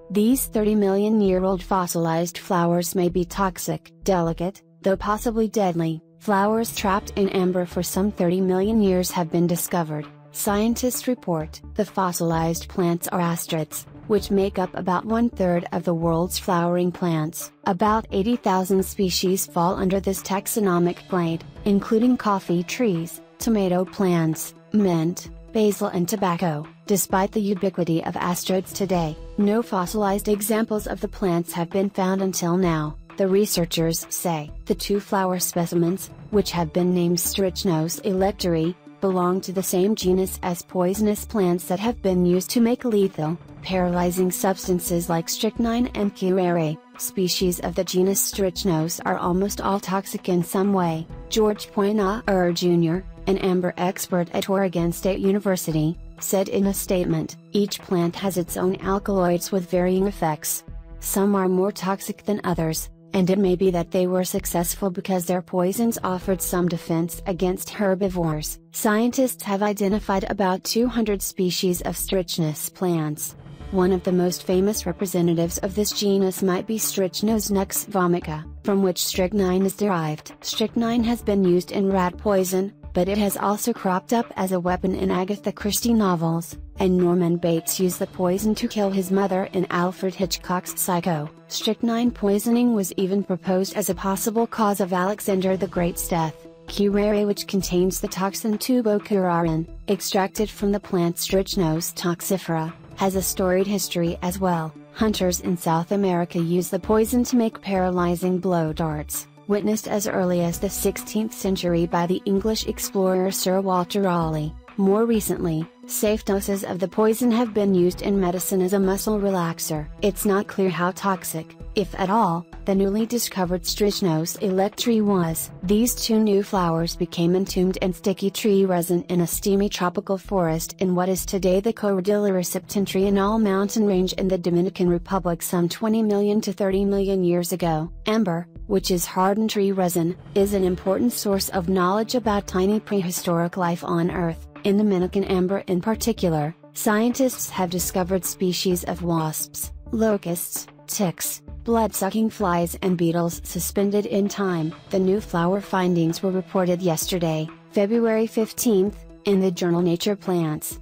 These 30-million-year-old fossilized flowers may be toxic, delicate, though possibly deadly. Flowers trapped in amber for some 30 million years have been discovered, scientists report. The fossilized plants are asterads, which make up about 1/3 of the world's flowering plants. About 80,000 species fall under this taxonomic grade, including coffee trees, tomato plants, mint, basil and tobacco. Despite the ubiquity of asterads today, no fossilized examples of the plants have been found until now, the researchers say. The two flower specimens, which have been named Strychnos electori, belong to the same genus as poisonous plants that have been used to make lethal, paralyzing substances like strychnine and curare. Species of the genus Strychnos are almost all toxic in some way. George Poinaer Jr., an amber expert at Oregon State University, said in a statement, "Each plant has its own alkaloids with varying effects. Some are more toxic than others, and it may be that they were successful because their poisons offered some defense against herbivores." Scientists have identified about 200 species of Strychnos plants. One of the most famous representatives of this genus might be Strychnos nux vomica, from which strychnine is derived. Strychnine has been used in rat poison, but it has also cropped up as a weapon in Agatha Christie novels, and Norman Bates used the poison to kill his mother in Alfred Hitchcock's Psycho. Strychnine poisoning was even proposed as a possible cause of Alexander the Great's death. Curare, which contains the toxin tubocurarin, extracted from the plant Strychnos toxifera, has a storied history as well. Hunters in South America use the poison to make paralyzing blow darts, witnessed as early as the 16th century by the English explorer Sir Walter Raleigh. More recently, safe doses of the poison have been used in medicine as a muscle relaxer. It's not clear how toxic, if at all, the newly discovered Strychnos electori was. These two new flowers became entombed in sticky tree resin in a steamy tropical forest in what is today the Cordillera Septentrional mountain range in the Dominican Republic some 20 million to 30 million years ago. Amber, which is hardened tree resin, is an important source of knowledge about tiny prehistoric life on Earth. In the Minican amber in particular, scientists have discovered species of wasps, locusts, ticks, blood-sucking flies and beetles suspended in time. The new flower findings were reported yesterday, February 15, in the journal Nature Plants.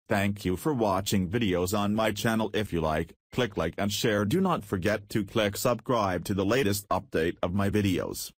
Thank you for watching videos on my channel. If you click like and share. Do not forget to click subscribe to the latest update of my videos.